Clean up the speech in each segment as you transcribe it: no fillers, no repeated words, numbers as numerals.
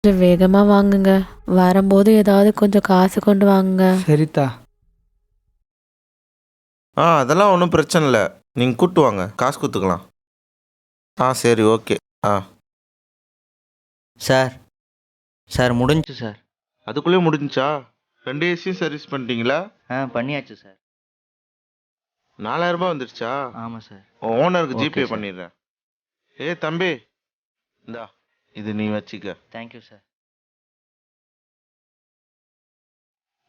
கொஞ்சம் வேகமா வாங்குங்க. வரும்போது ஏதாவது கொஞ்சம் காசு கொண்டு வாங்குங்க. சரித்தா. அதெல்லாம் ஒன்றும் பிரச்சனை இல்லை. நீங்கள் கூட்டு வாங்க, காசு கொடுத்துக்கலாம். சரி, ஓகே. சார் சார் முடிஞ்சு சார். அதுக்குள்ளே முடிஞ்சுச்சா? 2 ஏசியும் சர்வீஸ் பண்ணிட்டீங்களா? பண்ணியாச்சு சார். 4000 வந்துடுச்சா? ஆமாம் சார். ஓனருக்கு ஓகே ஜிபே சார். பண்ணிடுறேன். தம்பி, இந்தா இது நீ வச்சுக்க. Thank you sir.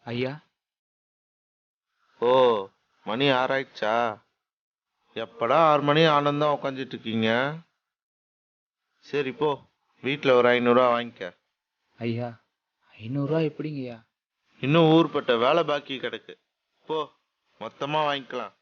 ஐயா, மணி 6 ஆயிடுச்சா? எப்படா 6 மணி ஆனந்தான் உட்காந்துட்டு இருக்கீங்க? சரி போ, வீட்டில் ஒரு 500 வாங்கிக்க. ஐயா 500 எப்படிங்கய்யா? இன்னும் ஊர்பட்ட வேலை பாக்கி கிடக்கு. போ, மொத்தமாக வாங்கிக்கலாம்.